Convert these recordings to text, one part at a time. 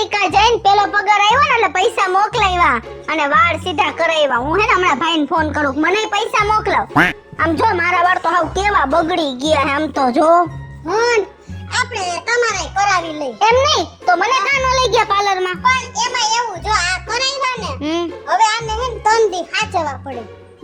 America જઈને પેલો પગાર આવ્યો ને એટલે પૈસા મોકલાવ્યા અને વાળ સીધા કરાવ્યા. હું હે ને હમણાં ભાઈને ફોન કરું મને પૈસા મોકલાવ. આમ જો મારા વાળ તો હાવ કેવા બગડી ગયા હે. આમ તો જો આપણે તમારે કરાવી લઈ. એમ નહીં તો મને કાનો લઈ ગયા પાર્લર માં. પણ એમાં એવું જો આ કરાવ્યા ને હવે આને હે ને 3 દી સાચવવા પડે.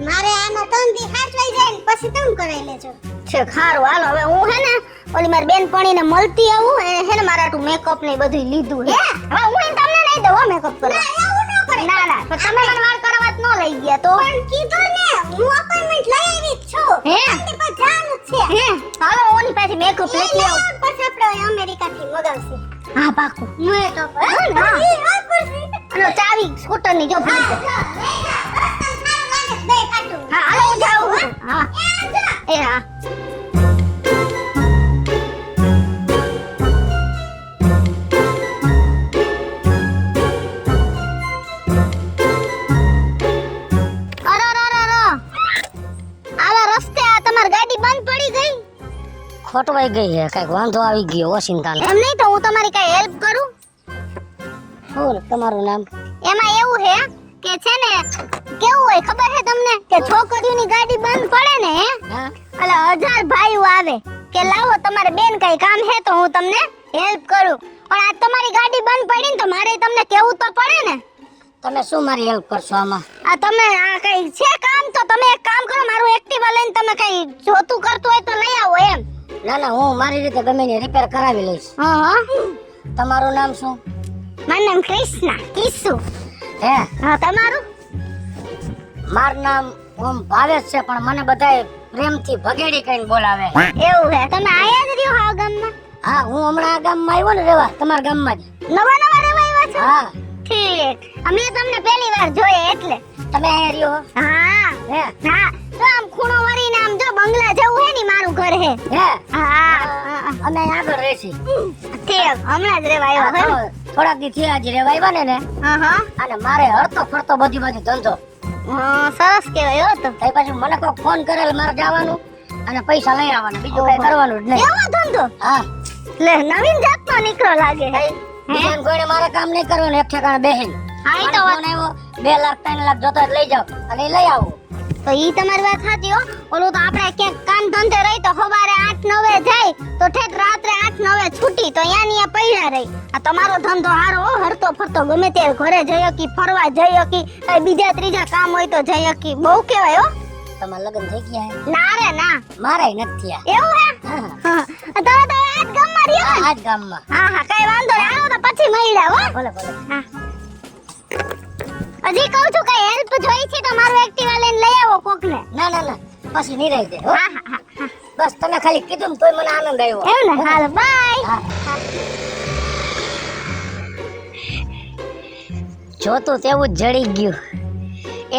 મારે આના 3 દી સાચવાઈ જાય ને પછી તમે કરાવી લેજો. છે ખારું હાલો હવે હું હે ને ઓલી મારી બેનપણીને મળતી આવું હે ને મારાટું મેકઅપ ને બધું લીધું હે. હવે હું એને તમને નહીં દઉં મેકઅપ કરવા. એવું ન કરે. ના ના પણ તમે મને વાળ કરાવવા જ ન લઈ ગયા તો. પણ કીધું ને હું અપોઇન્ટમેન્ટ લઈ આવી જ છું. હે? આપણી પાસે જવાનું જ છે. હે હાલો ઓની પાસે મેકઅપ લઈ આવું. પછી આપણે અમેરિકા થી મગાવશે. હા પાકું. મેકઅપ અને ચાવી સ્કૂટર ની જો ભૂલી ગઈ. હા હાલો હું જાઉં. હા એ હા ખોટવાઈ ગઈ છે કઈક વાંધો આવી ગયો ઓશિંતાને. એમ નહીં તો હું તમારી કઈ હેલ્પ કરું. શું તમારું નામ? એમાં એવું હે કે છે ને કેવું હોય ખબર છે તમને કે છોકરીઓની ગાડી બંધ પડે ને હા એટલે 1000 ભાઈઓ આવે કે લાવો તમારે બેન કઈ કામ હે તો હું તમને હેલ્પ કરું. પણ આ તમારી ગાડી બંધ પડી ને તો મારે તમને કેવું તો પડે ને. તમે શું મારી હેલ્પ કરશો આમાં? આ તમે આ કઈ છે કામ તો તમે એક કામ કરો મારું એક્ટિવા લઈને તમે કઈ જોતું કરતું હોય તો લઈ આવો એમ. ના ના હું મારી રીતે ગમે ને રિપેર કરાવી લઈશ. હા તમારું નામ શું? મારું નામ કૃષ્ણા કિસુ. હે હા તમારું? મારું નામ ઓમ ભાવેશ છે પણ મને બધાય પ્રેમથી ભગેડી કહીને બોલાવે. એવું હે તમે આયા જ રહ્યો હા ગામમાં? હા હું હમણાં આ ગામમાં આવ્યો ને રહેવા તમારા ગામમાં જ. નવા નવા રહેવા આવ્યા છો? હા ઠીક અમે તમને પહેલી વાર જોઈએ એટલે. તમે અહીંયા રહ્યો? હા હે હા તો આમ ખૂણો વળીને આમ જો બંગલા જેવું હે ને મારું ઘર હે. હે હા અમે આગળ રહેશી. ઠીક હમણાં જ રહેવા આવ્યા હે. થોડાક દી થયા જ રહેવા આવ્યા ને હા અને મારે હરતો ફરતો બધી બાજુ ધંધો. હા સરસ કહેવાય હો તો. તઈ પછી મને કોઈ ફોન કરેલ મારે જવાનું અને પૈસા લઈ આવવાના બીજું કઈ કરવાનું જ નહીં. એવો ધંધો હા લે નવીન જાતનો નીકળો લાગે. બીજાને કોઈને મારે કામ નહીં કરવાનું એક ઠેકાણે બેહીને. હા ઈ તો ફોન આવ્યો 2 લાખ 3 લાખ જોતો હોય તો લઈ જાઓ અને ઈ લઈ આવો. તો ઈ તમારી વાત સાચી હો. ઓલું તો આપણે ક્યાંક કામ ધંધે રહી તો સવારે 8-9 જાય તો ઠેઠ રાત્રે 8-9 છૂટી તો યા પૈડા રહી. આ તમારો ધંધો હારો હો હરતો ફરતો ગમે તે ઘરે જઈ હકી ફરવા જઈ હકી કઈ બીજા ત્રીજા કામ હોય તો જઈ હકી બહુ કહેવાય હો. તમારા લગ્ન થઈ ગયા હે? ના રે ના મારાય નથી થયા. એવું હે? હા. તમે તો આજ ગામમાં રહ્યો ને? આ જ ગામમાં. હા હા કઈ વાંધો નહીં આવો તો પછી મળ્યા હો. ભલે ભલે. હા હજી કહું છું કઈ હેલ્પ જોઈ છે તો મારું એક્ટિવા લઈને લઈ આવો કોકને. ના ના ના પછી નહીં રહી દે હો. હા હા હા બસ તમે ખાલી કીધું ને તોય મને આનંદ આવ્યો. એવું ને હાલો બાય. હા. જોતું તેવું જ જડી ગયું.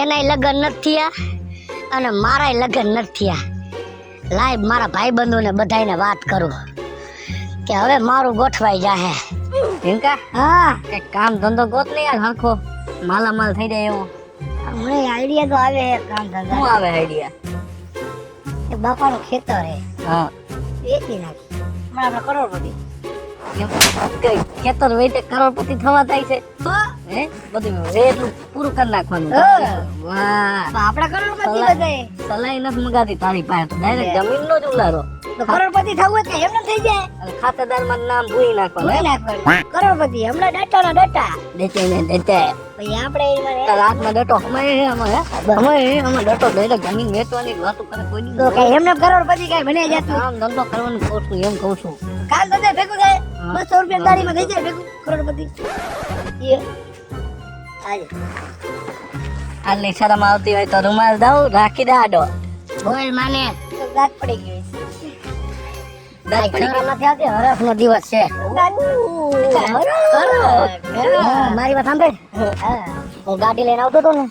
એનાય લગ્ન નથી થયા અને મારાય લગ્ન નથી થયા. લાય મારા ભાઈબંધોને બધાયને વાત કરું કે હવે મારું ગોઠવાઈ જાહે. હિંકા હા કઈક કામ ધંધો ગોત ને યાર હરખો માલામાલ થઈ જાય એવો. મને આઈડિયા તો આવે કામ ધંધા. શું આવે આઈડિયા? એ બાપાનું ખેતર હે હા વેચી નાખી. હમણાં આપણે કરોડપતિ. કઈ ખેતર વેચે કરોડપતિ થવા થાય છે? હે બધું વેચલું પૂરું કરી નાખવાનું. વાહ આપડા કરોડપતિ બધાય. સલાઈ નથી મગાતી તારી પાસે તો ડાયરેક્ટ જમીનનો જ ઉલારો. તો કરોડપતિ થવું હોય એમને થઈ જાય. અને ખાતેદારમાં નામ ભૂલી નાખવાનું. કરોડપતિ હમણાં ડટા ના ડટા દેચે ને દેચે પછી આપણે તારા હાથમાં ડટો હમાય હે અમારે હમાય ડટો ડાયરેક્ટ જમીન વેચવાની જ વાતો કરે કોઈ તો કઈ એમને કરોડપતિ કઈ બને જતું. કામ ધંધો કરવાનું કહું છું એમ કહું છું. કામ ધંધે ભેગું થાય 200 રૂપિયા ગાડીમાં થઈ જાય ભેગું કરોડપતિ. એ આજે આટલી શરમ આવતી હોય તો રૂમાલ દઉં રાખી દે આડો. બોલ માને દાંત પડી ગઈ. દાંત પડી ગયો નથી આવતી. હરખનો દિવસ છે. મારી વાત સાંભળ. હું ગાડી લઈને આવતો હતો ને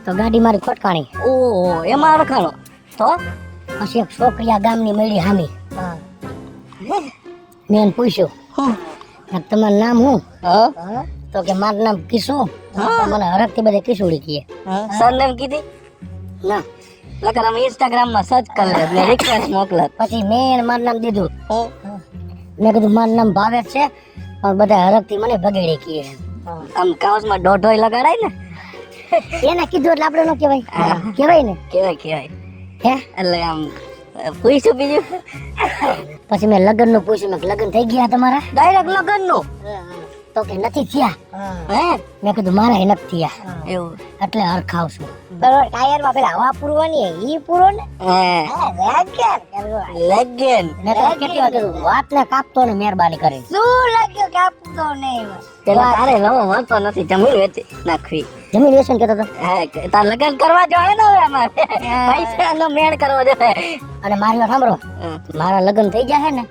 તો ગાડી મારી ખોટકાણી. ઓહો એમાં રખાણો તો પછી એક છોકરી આ ગામની મળી હામી. મેં એને પૂછ્યું તમારું નામ શું? તો કે મારું નામ કિશુ. મને હરખથી બધે કિશોડી કીએ. સરનેમ કીધી ના લગન અમે ઇન્સ્ટાગ્રામ માં સર્ચ કરી લે ને રિક્વેસ્ટ મોકલે. પછી મેં મારું નામ દીધું. મેં કીધું મારું નામ ભાવેશ છે પણ બધા હરખથી મને ભગેડી કીએ આમ કાઉસમાં દોઢોય લગાડાય ને એને કીધું એટલે આપણે ન કહેવાય કહેવાય ને કહેવાય હે એટલે આમ પૂછ્યું બીજું પછી મેં લગ્નનું પૂછ્યું મેં લગ્ન થઈ ગયા તમારા ડાયરેક્ટ લગ્નનું તો કે નથી થયા હે મેં કીધું મારા નથી થયા એવું એટલે હરખાવ છું ટાયર માં પેલા હવા પૂરવાની ઈ પૂરો ને લગન મેં તો કેટલી વાર કીધું વાત ને કાપતો ને મહેરબાની કરી શું લાગ્યો કાપતો નહીં પેલા તારે નવો વાંચતો નથી જમીન વેચી નાખવી જમીન વેચન કેતો તો તાર લગન કરવા જોઈએ ને હવે અમારે પૈસા નો મેળ કરવો જોઈએ અને મારી વાત સાંભળો મારા લગન થઈ જાય ને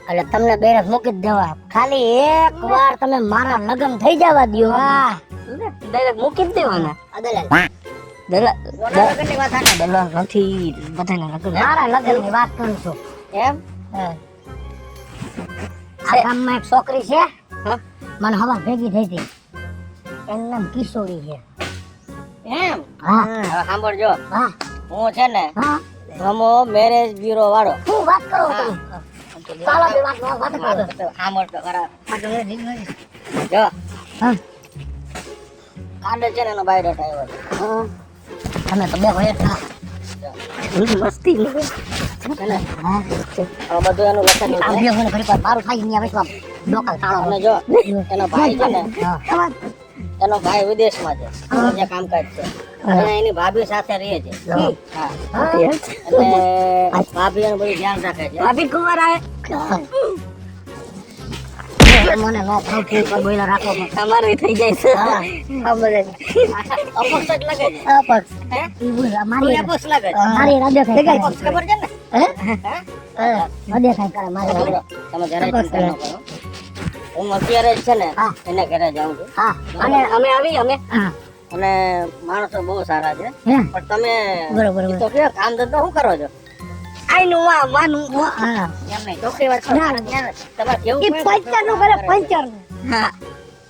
એટલે તમને બેરજ મૂકી જ દેવા ખાલી એક વાર તમે મારા લગન થઈ જવા દો ડાયરેક્ટ મૂકી જ દેવાના મારા લગન ની વાત કરું છું એમ આ ગામમાં એક છોકરી છે મને હવા ભેગી થઈ હતી એનું નામ કિશોરી છે એમ હા સાંભળજો હા હું છે ને ધમો મેરેજ બ્યુરો વાળો શું વાત કરો તમે ચાલો બે વાત કરો સાંભળતો ખરા જો હા કાંડે છે ને એનો બાયોડેટા આવ્યો તમે તો બે હોય મસ્તી બધું એનું લખેલું મારું થાય અહીંયા વેચવા લોકલ તાળો અને જો એનો ભાઈ છે ને એનો ભાઈ વિદેશમાં છે જે કામકાજ છે અને એની ભાભી સાથે રહે છે એટલે ભાભી એનું બધું ધ્યાન રાખે છે ભાભી કુંવર આવે મને નો પ્રોફાઇલ પર બોલા રાખો તમારે થઈ જાય છે અપક્ષ જ લાગે છે અપક્ષ હે મારી અપક્ષ લાગે છે મારી રાડે ખાય ખબર છે ને હે રાડે ખાય કરે મારી તમે જરા ચિંતા ન કરો હું અત્યારે જ છે ને એને ઘરે જાઉં છું હા અને અમે અને માણસો બહુ સારા છે પણ તમે બરોબર તો કે કામ ધંધો શું કરો છો આઈનું વાનું હા એમ નહીં ચોખ્ખી વાત કરો તમારે કેવું પંચર નું કરે પંચર હા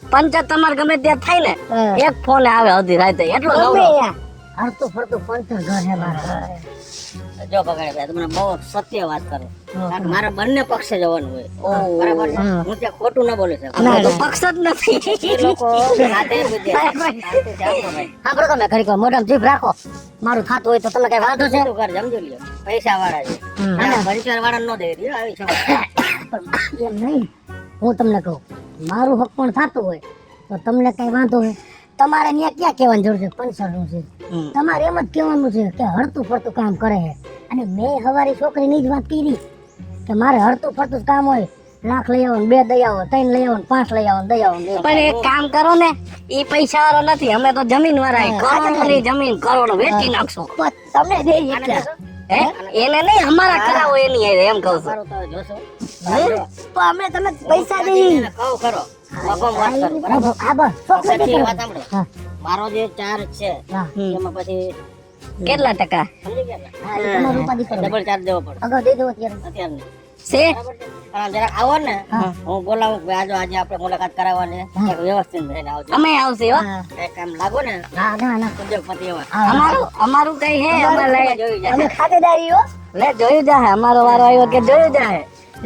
પંચર તમારે ગમે ત્યાં થાય ને એક ફોન આવે અડધી રાતે એટલો ગમે હરતું ફરતું પંચર ઘર હે મારા જો પકડે ભાઈ તમને બહુ સત્ય વાત કરો કારણ મારે બંને પક્ષે જવાનું હોય બરાબર છે હું ત્યાં ખોટું ના બોલી શકું તો પક્ષ જ નથી એ લોકો સાથે સાંભળો તમે ઘડી મોઢામાં જીભ રાખો મારું થાતું હોય તો તમે કઈ વાંધો છે ઘર સમજી લ્યો પૈસા વાળા છે પરિચય વાળા નો દે આવી છે એમ નહીં હું તમને કહું મારું હક પણ થાતું હોય તો તમને કઈ વાંધો હોય તમારે ત્યાં ક્યાં કહેવાની જરૂર છે પંચરનું છે તમારે એમ જ કહેવાનું છે કે હરતું ફરતું કામ કરે છે અને મેં હવારી છોકરીની જ વાત કરી કે મારે હરતું ફરતું જ કામ હોય લાખ લઈ આવો 2 દઈ આવો 3 લઈ આવો 5 લઈ આવો દઈ આવો પણ એક કામ કરો ને એ પૈસા વાળો નથી અમે તો જમીન વાળા કરોડોની જમીન કરોડો વેચી નાખશો તમે દે હે એને નહીં અમારા કરાવો એની એમ કહું છું તો અમે તમે પૈસા દઈ કહો કરો મારો જે ચાર્જ છે એમાં પછી કેટલા ટકા ડબલ ચાર્જ દેવો પડે અગાઉ દઈ દેવો અત્યારે જરાક આવો ને હું બોલાવું કે આજે આપણે મુલાકાત કરાવવાની એક વ્યવસ્થિત થઈને આવજો અમે આવશે હો એક કામ લાગો ને ઉદ્યોગપતિ અમારું કઈ હે અમે ખાતેદારી હો લે જોયું જાહે અમારો વારો આવ્યો કે જોયું જાહે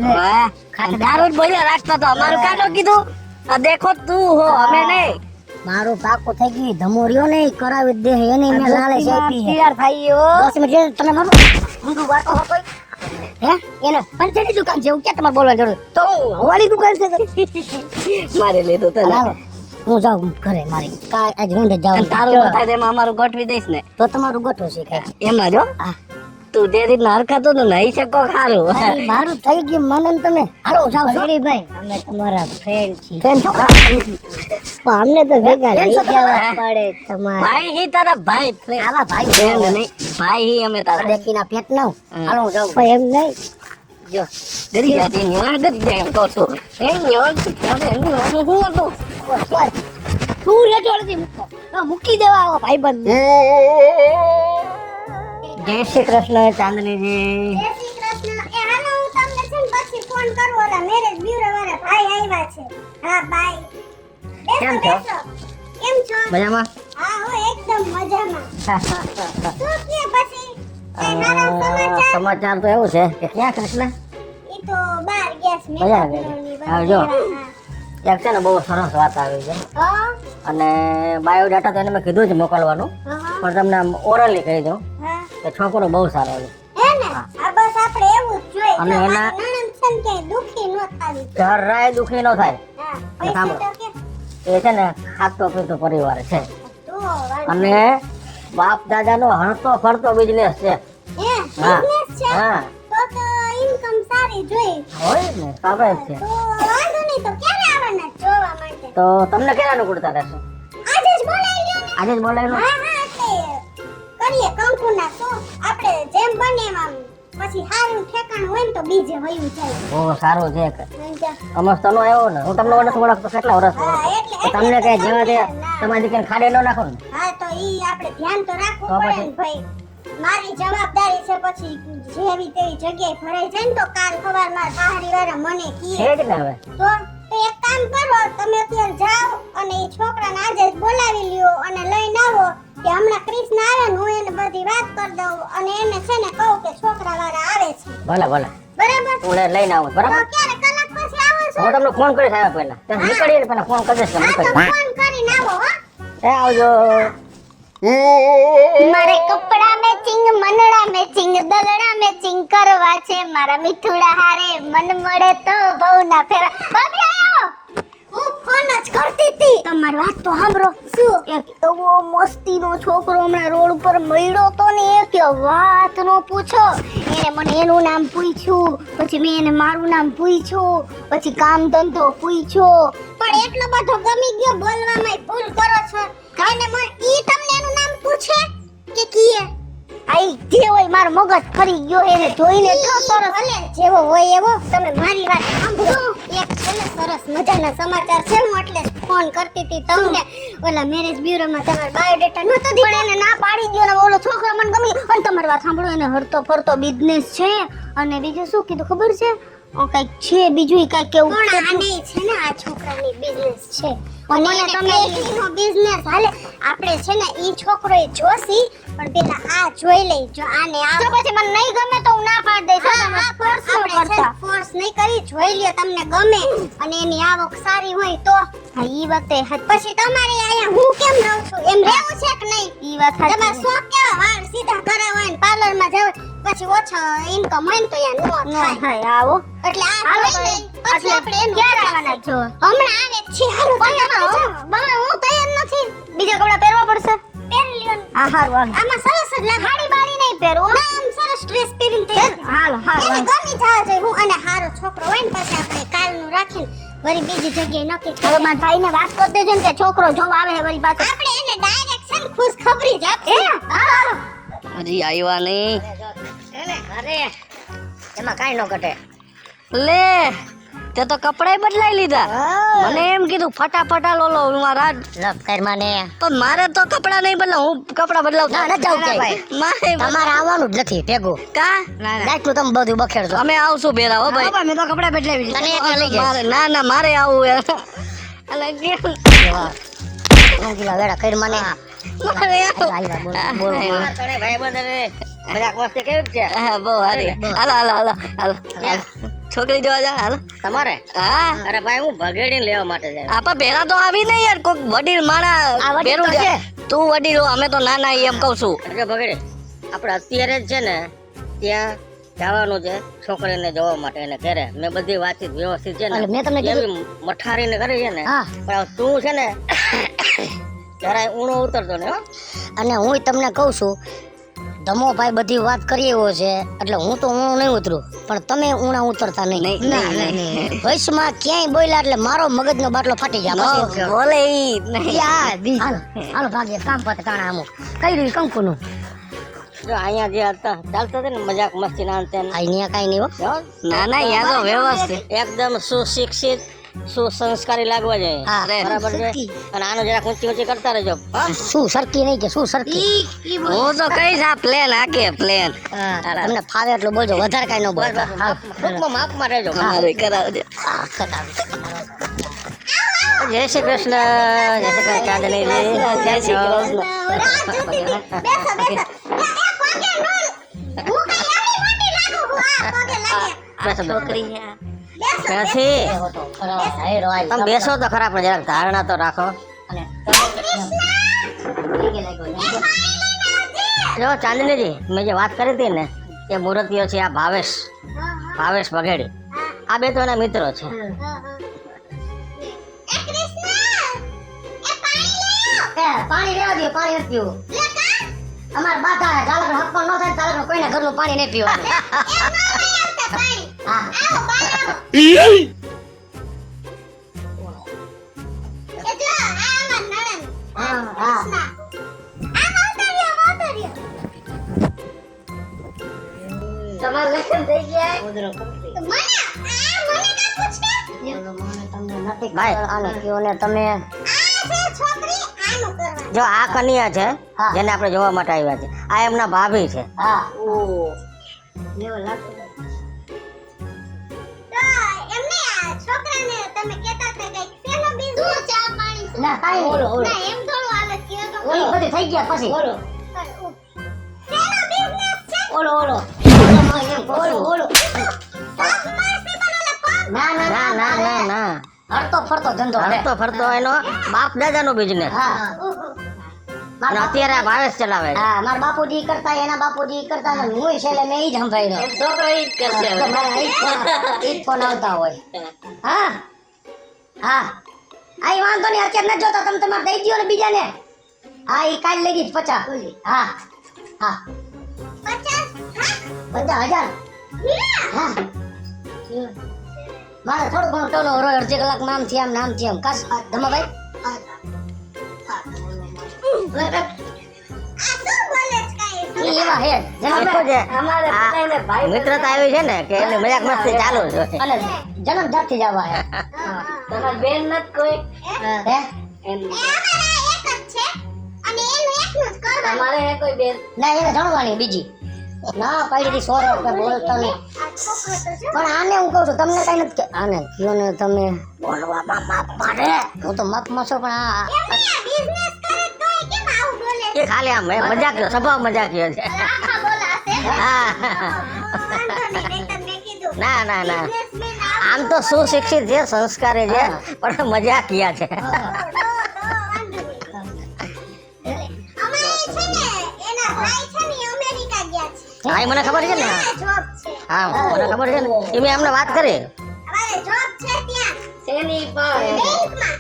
વાહ ખાતેદારો બોલ્યા રાખતો તો અમારું કાનો કીધું આ દેખો તું હો અમે નહીં મારું પાકો થઈ ગઈ ધમોરિયો નહીં કરાવી દે એની મે લાલે છે તૈયાર થઈ ગયો 10 મિનિટ તમે મારો ઊંધું વાતો હો કોઈ હે એને પંચરની દુકાન છે હું કે તમારે બોલવા જરૂર તો હવાલી દુકાન છે મારે લીધું તો હું જાઉં ઘરે મારી કાલ આજ રોંડે જાઉં તારું થાય એમાં અમારું ગોઠવી દઈશ ને તો તમારું ગોઠવો છે કઈ એમાં જો તું જે રીતના હરખાતો તો નહીં શકો ખારું મારું થઈ ગયું મને તમે હાલો જાઓ સોરી ભાઈ અમે તમારા ફ્રેન્ડ છીએ ફ્રેન્ડ છો અમને તો ભેગા લઈ જવા પડે તમારે ભાઈ હી તારા ભાઈ ફ્રેન્ડ આલા ભાઈ ફ્રેન્ડ નહીં ભાઈ હી અમે તારા દેખીના પેટ ના હાલો જાઓ ભાઈ એમ નહીં જો ડરી જાતી ન્યા ડરી જાય એમ કહો છું એ ન્યા હું હતું તું રેજો નથી મૂકી દેવા આવો ભાઈ બંધ જય શ્રી કૃષ્ણ ચાંદનીજી જય શ્રી કૃષ્ણ એ હાલો હું તમને છે ને પછી ફોન કરું ઓલા મેરેજ બ્યુરો વાળા ભાઈ આવ્યા છે હા બાય કેમ છો કેમ છો મજામાં હા હું એકદમ મજામાં શું કે પછી એ નાના સમાચાર સમાચાર તો એવું છે કે ક્યાં કૃષ્ણ ઈ તો બહાર ગેસ મજા આવી ગઈ. આવજો. એક છે ને બહુ સરસ વાત આવી છે અને બાયોડાટા તો એને મેં કીધું છે મોકલવાનું, પણ તમને આમ ઓરલી કહી દઉં કે છોકરો બહુ સારો છે. હે ને આ બસ આપણે એવું જ જોઈએ. અને જો એના- મારી નણંદ છે ને ક્યાંય દુખી ન થાવી. જરાય દુખી ન થાય. હા પૈસા સાંભળો. તો કે એ છે ને ખાતો પીતો પરિવાર છે તો વાંધો અને બાપ દાદાનો હરતો ફરતો બિઝનેસ છે. હે હા. બિઝનેસ છે હા તો ઇન્કમ સારી જોઈ. હોય ને સાંભળે જ છે. તો વાંધો નહીં તો ક્યારે આવવાના જોવા માટે? તો તમને ક્યારે અનુકૂળતા રહેશે? આજે જ બોલાવી લ્યો ને. આજે જ બોલાવી લો. હા હા એટલે કરીએ કંકુના તો આપણે જેમ બને એમ આમ પછી સારું ઠેકાણું હોય ને તો બીજે વયું જાય. બહુ સારું છે કે સમજ્યા? અમસ્તનો આવ્યો ને હું તમને વર્ષ ઓળખતો કેટલા વર્ષ હા, ઓળખતો. એટલે- તો તમને કઈ જેવા તે ના. તમારી કઈ ખાડે ન નાખો ને. હા તો ઈ આપણે ધ્યાન તો રાખવું તો પડે પછી? ને ભાઈ. મારી જવાબદારી છે પછી જેવી તેવી જગ્યાએ ભરાઈ જાય ને તો કાલ સવારમાં સહારી વાળા મને કહે છે જ ને હવે. તો એક કામ કરો તમે અત્યારે જાઓ અને એ છોકરાને આજે જ બોલાવી લ્યો અને લઈને આવો કે હમણાં કૃષ્ણ આવે ને હું એને બધી વાત કરી દઉં અને એને છે ને કહું કે છોકરા વાળા આવે છે. ભલે ભલે બરાબર? હું લઈને આવું તો બરાબર. ક્યારે કલાક પછી આવો છો? હું તમને ફોન કરીશ આવ્યા પહેલા ત્યાં નીકળીએ ને પહેલા ફોન કરી દઈશ કે હા તો નીકળીએ. ફોન કરીને આવો હો. એ આવજો. મારે કપડા મેચિંગ, મનડા મેચિંગ, દલડા મેચિંગ કરવા છે. મારા મીઠુડા હારે મન મળે તો બહુ ના ફેરા. ભાભી આયો. હું ફોન જ કરતી હતી. તમારી વાત તો સાંભળો. શું? એક એવો મસ્તીનો છોકરો હમણાં રોડ ઉપર મળ્યો તો ને એક વાત નો પૂછો. એને મને એનું નામ પૂછ્યું, પછી મેં એને મારું નામ પૂછ્યું, પછી કામ ધંધો પૂછ્યો. પણ એટલો બધો ગમી ગયો બોલવામાં ભૂલ કરો છો. અને ઈ તમને એનું નામ પૂછે કે કીએ? આઈ જે હોય મારો મગજ ફરી ગયો એને જોઈને તો સરસ. ભલે જેવો હોય એવો તમે મારી વાત સાંભળો. એક છે ને સરસ મજાના સમાચાર છે હું એટલે જ ફોન કરતી હતી તમને. ઓલા મેરેજ બ્યુરોમાં તમારો બાયોડેટા નહોતો દીધો? પણ એને ના પાડી દ્યો ને ઓલો છોકરો મને ગમી. અને તમારી વાત સાંભળો, એને હરતો ફરતો બિઝનેસ છે અને બીજું શું કીધું ખબર છે? કઈક છે બીજું કઈક કેવું પણ છે. આને છે ને આ છોકરાની બિઝનેસ છે અને અને તમે બેકરીનો બિઝનેસ હાલે. આપણે છે ને ઈ છોકરો એ જોશી પણ પેલા આ જોઈ લઈ. જો આને આ તો પછી મને નહીં ગમે તો હું ના પાડી દઈશ. તમે force ન કરતા. ફોર્સ નહીં કરી જોઈ લ્યો તમને ગમે અને એની આવક સારી હોય તો હા, ઈ વખતે પછી તમારે અહીંયા હું કેમ રહું છું એમ રહેવું છે કે નહીં? ઈ વાત તમારે સાચી. શોખ કેવા વાળ સીધા કરાવવા હોય ને પાર્લરમાં જાવ પછી ઓછો ઇન્કમ હોય ને તો અહીંયા નો ન થાય. થાય આવો. એટલે આ હાલો જોઈ લઈ પછી એટલે આપણે એનું ક્યારે આવવાના છો? હમણાં આવે જ છે. હાલો તમે આપણે જાઓ. બા હું તૈયાર નથી. બીજા કપડા પહેરવા પડશે. પહેરી લ્યો ને. હા હારું આમાં સરસ જ લાગે. હાડી બાડી નહીં પહેરવું. ના, આમ સરસ ડ્રેસ પહેરીને તૈયાર. હાલો એને હારું ગમી જવા જોઈએ. હું અને હારો છોકરો હોય ને પછી આપણે કાલનું રાખીને વળી બીજી જગ્યાએ નક્કી હવે કરીએ. મારા ભાઈને વાત કરી દેજો ને કે છોકરો જોવા આવે છે વળી પાછો. આપણે એને ડાયરેક્ટ છે ને ખુશ ખબરી જ આપીએ. હજી આવ્યા નહીં. અરે એમાં કાંઈ ન ઘટે. લે તે તો કપડાય બદલાઈ લીધા. મને એમ કીધું ફટાફટ લો મારા મને. પણ મારે તો કપડા નહીં બદલા, હું કપડા બદલાવતા ન જાઉં મારે તમારે આવવાનું જ નથી ભેગું. કા દાખલું તમે બધું બખેડજો. અમે આવશું બેરા હો ભાઈ. મેં તો કપડા બદલાવી તને એકલા લઈ જાય. ના ના મારે આવું હે. અલે કેમ વેડા કર મને. મારે બોલ ભાઈ બંધ મજાક મસ્તી કેવી છે? હા બહુ હારી. હાલો હાલો હાલો હાલો છોકરી જોવા જા. હાલો તમારે? હા. અરે ભાઈ હું ભગેડીને લેવા માટે જાય. આપા ભેરા તો આવી નહીં યાર, કોક વડીલ માણા ભેરું છે. તું વડીલ હો, અમે તો નાના એમ કહું છું. અરે ભગેડી આપણે અત્યારે જ છે ને ત્યાં જવાનું છે છોકરીને જોવા માટે એને ઘરે. મેં બધી વાતચીત વ્યવસ્થિત છે ને મેં તમને કીધું મઠારીને કરી છે ને. પણ તું છે ને જરાય ઊણો ઉતરતો ને. અને હું તમને કહું છું ધમો ભાઈ બધી વાત કરી એવો છે એટલે હું તો ઊણું નહીં ઉતરું, પણ તમે ઊણા ઉતરતા નહીં. વયસમાં ક્યાંય બોલ્યા એટલે મારો મગજનો બાટલો ફાટી જાય. બોલે હાલો ભાગ્ય કામ પતે કાણા આમું કઈ રહ્યું કંકુનું. જો અહીંયા જે હતા ચાલતો હતો ને મજાક મસ્તી ના અહીંયા કઈ નહીં. ના ના યાર તો વ્યવસ્થિત એકદમ સુશિક્ષિત સુસંસ્કારી લાગવા જોઈએ. બરાબર છે. અને આનો જરા ઊંચી ઊંચી કરતા રહેજો. શું સરકી નહીં કે શું સરકી? હું તો કઈશ આ પ્લેન આકે પ્લેન. તમને ફાવે એટલું બોલજો, વધારે કઈ ન બોલતા. માપમાં રહેજો. કરાવજો. જય શ્રી કૃષ્ણ. જય શ્રી કૃષ્ણ ચાંદની. જય શ્રી કૃષ્ણ. બેસો બેસો. એ પગે નો. હું કઈ એવી મોટી લાગુ છું. આ પગે લાગે. છોકરી બેસો પછી એવો તો ખરા હાયરો આય તમે બેસો તો ખરા પણ જરાક ધારણા તો રાખો. અને તમે લાગ્યો જો ચાંદનીજી મેં જે વાત કરી હતી ને એ મૂર્તિઓ છે આ ભાવેશ બગેડી, આ બે તો એના મિત્રો છે. એ કૃષ્ણ એ પાણી લે પાણી લેવા દો, પાણી નથી પીવું. અમાર બાધા ચાલક હક પણ ન થાય, ચાલક કોઈને ઘરનું પાણી નહીં પીવાનું. હા આવો બહાર આવો એ જો આ અમાર નણંદ હા હા આ મોતરિયો તમારું લેસન થઈ ગયા. મને કા પૂછે તમને નથી ભાઈ. ખબર, આને કયો ને તમે. આ છે છોકરી આનું કરવાનું જો આ કન્યા છે હા. જેને આપણે જોવા માટે આવ્યા છે, આ એમના ભાભી છે. હા લેવા લાગતો. તો એમને આ છોકરાને તમે કહેતા હતા કઈક શેનો બિઝનેસ ચા પાણી શું? ના કાઈ નહીં. ના એમ થોડું હાલે કયો તો ઓલી બધી થઈ ગયા પછી. શેનો બિઝનેસ છે ઓલો ઓલો ઓલો ના ના ના ના ના ના, હરતો ફરતો ધંધો છે. ફરતો ફરતો એનો બાપ દાદાનો બિઝનેસ, હા અને અત્યારે આ ભાવેશ ચલાવે છે. હા મારા બાપુજી કરતા, એના બાપુજી કરતા ને હું છેલ્લે મેં ઈ જ સંભાળ્યો. છોકરો ઈ જ કરશે. તમારા ઈ જ ફોન આવતા હોય. હા હા આઈ વાંધો નહીં, અત્યારે ન જોતા, તમે તમારે દઈ દ્યો ને બીજાને. હા ઈ કાલ લઈ ગઈ 50. હા હા 50,000. હા મારે થોડું ઘણું ટોલો રોય અડધી કલાકમાં આમ થી આમ નામ થી આમ કાસ ધમાભાઈ. આ શું બોલે છે કાંઈ? ઈ એવા હે એટલું જ. અમારે આ મિત્રતા આવી છે ને કે એની મજાક મસ્તી ચાલુ છે. અને જન્મજાત થી જવા હે. તમારી બેન નથી કોઈ હે એમ એ અમારા એક જ છે અને એનું એકનું જ કરવાનું. તમારે કોઈ બેન ના, એને જણવાની બીજી ના પાડી દી સોરે કે બોલતા નહીં. આ છોકરો તો છે પણ આને હું કહું છું, તમને કઈ નથી કે આને કયો ને તમે બોલવામાં માપ મારે. હું તો માપમાં છું પણ આ એમને આ બિઝનેસ કરે તોય કેમ આવું બોલે છે? એ ખાલી આમ મજાકીયો સ્વભાવ મજાકીયો છે. આખા બોલાશે હા. વાંધો નહીં, નહીંતર મેં કીધું ના ના ના, બિઝનેસમેન આમ તો સુશિક્ષિત છે, સંસ્કારી છે, પણ મજાકિયા છે. અમારે છે ને એના ભાઈ છે ને અમેરિકા ગયા છે હા એ મને ખબર છે ને. જોબ છે હા મને ખબર છે ને, એ મેં એમને વાત કરી. અમારે જોબ છે ત્યાં શેની પર બેંકમાં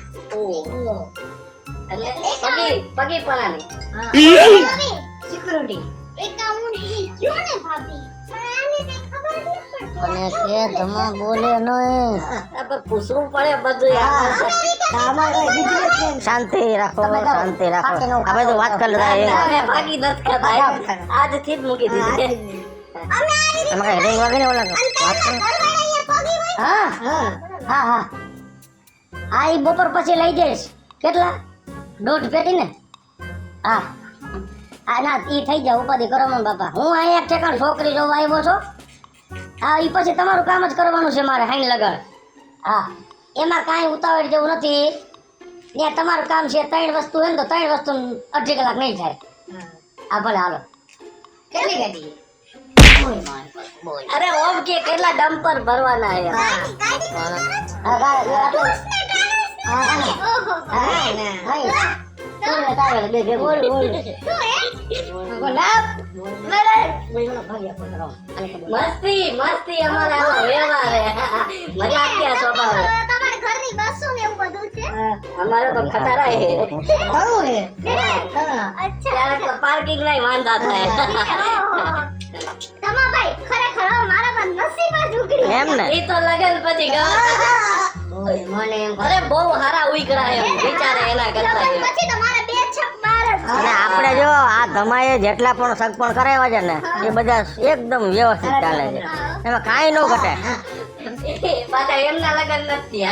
પગી પલાની ભાભી સિક્યુરિટી એકાઉન્ટ કયો ને ભાભી પણ આને કઈ ખબર નહીં પડતી અને કે ધમા બોલે નહીં પર પૂછવું પડે બધું. શાંતિ રાખો, શાંતિ રાખો. આ બધું વાત કરી લેતા ભાગી નથી ખાતા આજથી જ મૂકી દીધી. અમે આવી રીતે એમાં કઈ ring વાગે ને ઓલા વાત કરો. ઘરવાળા અહીંયા પગી હોય હા હા હા હા આ ઈ બપોર પછી લઈ જઈશ. કેટલા 1.5 પેટી ને? હા હા ના ઈ થઈ જાય, ઉપાધિ કરો મને બાપા. હું અહીંયા એક ઠેકાણ છોકરી જોવા આવ્યો છો. હા ઈ પછી તમારું કામ જ કરવાનું છે મારે, હાઈન લગાડ. હા એમાં કાંઈ ઉતાવળ જેવું નથી. ત્યાં તમારું કામ છે 3 વસ્તુ હોય ને તો 3 વસ્તુ 2.5 કલાક નહીં થાય. હા ભલે હાલો. કેટલી ગાડી? અરે ઓમ કે કેટલા ડમ્પર ભરવાના છે. હા ઓહો મસ્તી મસ્તી અમારા આવા વ્યવહાર હે. મજાકિયા સ્વભાવ હે. તમારા ઘરની બસો ને એવું બધું છે અમારે તો ખતરા હે. અચ્છા ત્યારે તો પાર્કિંગ નહીં વાંધા થાય. તમાભાઈ ખરેખર હવે મારા પર નસીબ જ ઉઘડી એમ ને ઈ તો લગન પછી મને એમ અરે બહુ હારા ઉઈકરા એમ વિચારે એના કરતા લગન પછી તો મારા બે છક બાર જ અને આપણે જો આ ધમાએ જેટલા પણ સગપણ કરાવ્યા છે ને એ બધા એકદમ વ્યવસ્થિત ચાલે છે, એમાં કાંઈ ન ઘટે. પાછા એમના લગન નથી.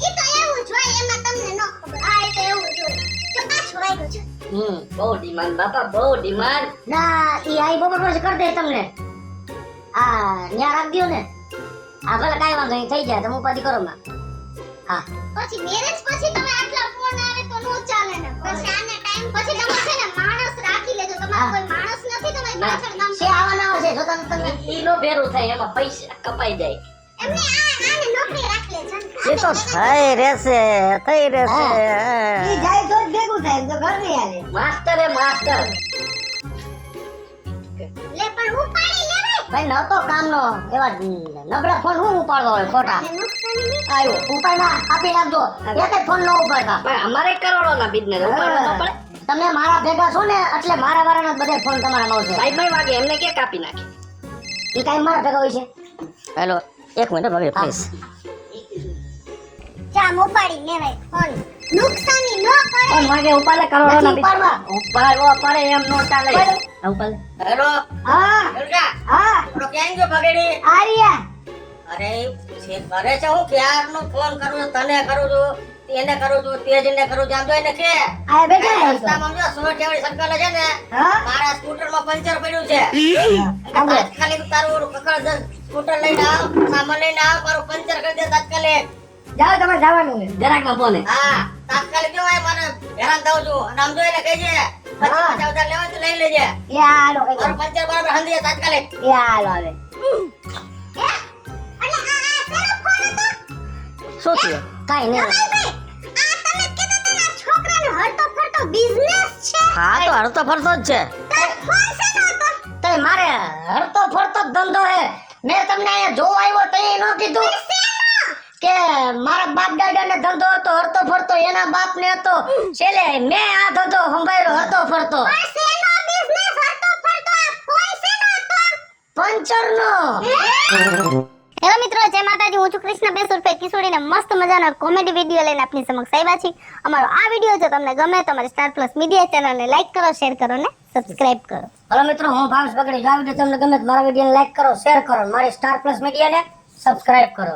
ઈ તો એવું જ હોય એમાં તમને ન ખબર આ એ તો એવું જ હોય તો પાછું આવ્યું છે બહુ ડિમાન્ડ બાપા, બહુ ડિમાન્ડ. ના ઈ આઈ બપોર પછી કરી દે તમને. હા ન્યા રાખ દ્યો ને. હા ભલે કાંઈ વાંધો નહીં, થઈ જાય તમે ઉપાધિ કરો માં. હા પછી મેરેજ પછી તમે આટલા ફોન આવે તો નો ચાલે ને પછી આને ટાઈમ પછી તમે છે ને માણસ રાખી લેજો. તમારો કોઈ માણસ નથી તમારી પાછળ કામ છે આવવાના આવશે જો તમે ઈ નો ભેરું થાય એમાં પૈસા કપાઈ જાય. એમને આને નોકરી રાખલે છે. એ તો થઈ રહેશે થઈ રહેશે. ઈ જાય તો જ ભેગું થાય તો ઘર નહીં હાલે. માસ્ટર એ માસ્ટર. લે પણ ઉપાડી લે રે. ભાઈ નતો કામનો એવા નબળા ફોન હું ઉપાડવા હોય ખોટા નુકસાની નહીં. આવ્યો ઉપાડ ના આપી નાખજો એક જ ફોન નો ઉપાડતા પણ અમારે કરોડોના બિઝનેસ ઉપાડવો ન પડે. તમે મારા ભેગા છો ને એટલે મારા વાળાના બધે ફોન તમારા માં આવશે ભાઈ વાગે એમને કે કાપી નાખે. ઈ કાઈ મારા ભેગા હોય છે હેલો એક મિનિટ ભાભી પ્લીઝ. જામ ઉપાડી લેવાય ફોન. નુકસાની ન કરે. ફોન વાગે ઉપાડે કરોડોના નથી ઉપાડવા. ઉપાડવો પડે એમ નો ચાલે. ઉપાડે. હેલો હા દુર્ગા હા થોડો ક્યાં ગયો બગડી? આર્યા અરે છે ઘરે છે હું ક્યારનો ફોન કરું છું તને કરું છું એને કરું છું તેજને કરું છું આમ જોઈને કે આ બેઠા છો રસ્તામાં જો સોરઠિયાવાડી સર્કલ છે ને હા મારા સ્કૂટરમાં પંચર પડ્યું છે. આપણે તાત્કાલિક તારું કકડ સ્કૂટર લઈને આવ સામાન લઈને આવ મારું પંચર કરી દે તાત્કાલિક. જાઓ તમારે જવાનું છે જરાકમાં ફોન હા તાત્કાલિક જો ભાઈ મને હેરાન થાઉં છું અને આમ જોઈને કહેજે 50,000 લેવા તો લઈ લેજે એ હાલો મારું પંચર બરાબર હંધી તાત્કાલિક. એ હાલો આવે શું થયું? કાઈ નહીં છોકરાનો હરતો ફરતો બિઝનેસ છે. હા તો હરતો ફરતો જ છે. ફોન છે ને તો તે મારે હરતો ફરતો જ ધંધો હે મેં તમને અહીંયા જોવા આવ્યો તો એ ન કીધું કે મારા બાપ દાદાને ધંધો હતો હરતો ફરતો એના બાપને હતો છેલ્લે મેં આ ધંધો સંભાળ્યો હરતો ફરતો શેનો બિઝનેસ હરતો ફરતો આ ફોન શેનો હતો? પંચરનો હેલો મિત્રો, જય માતાજી. હું છું કૃષ્ણ બેસુરફે કિશોરીને મસ્ત મજાનો કોમેડી વિડીયો લઈને આપની સમક્ષ આવ્યા છીએ. અમારો આ વિડીયો જો તમને ગમે તો અમારી સ્ટાર પ્લસ મીડિયા ચેનલને લાઈક કરો, શેર કરો ને સબસ્ક્રાઇબ કરો. હલો મિત્રો હું ભાવેશ બગડી જો આ વિડીયો તમને ગમે તો મારા વિડીયોને લાઈક કરો શેર કરો મારી સ્ટાર પ્લસ મીડિયાને સબસ્ક્રાઇબ કરો.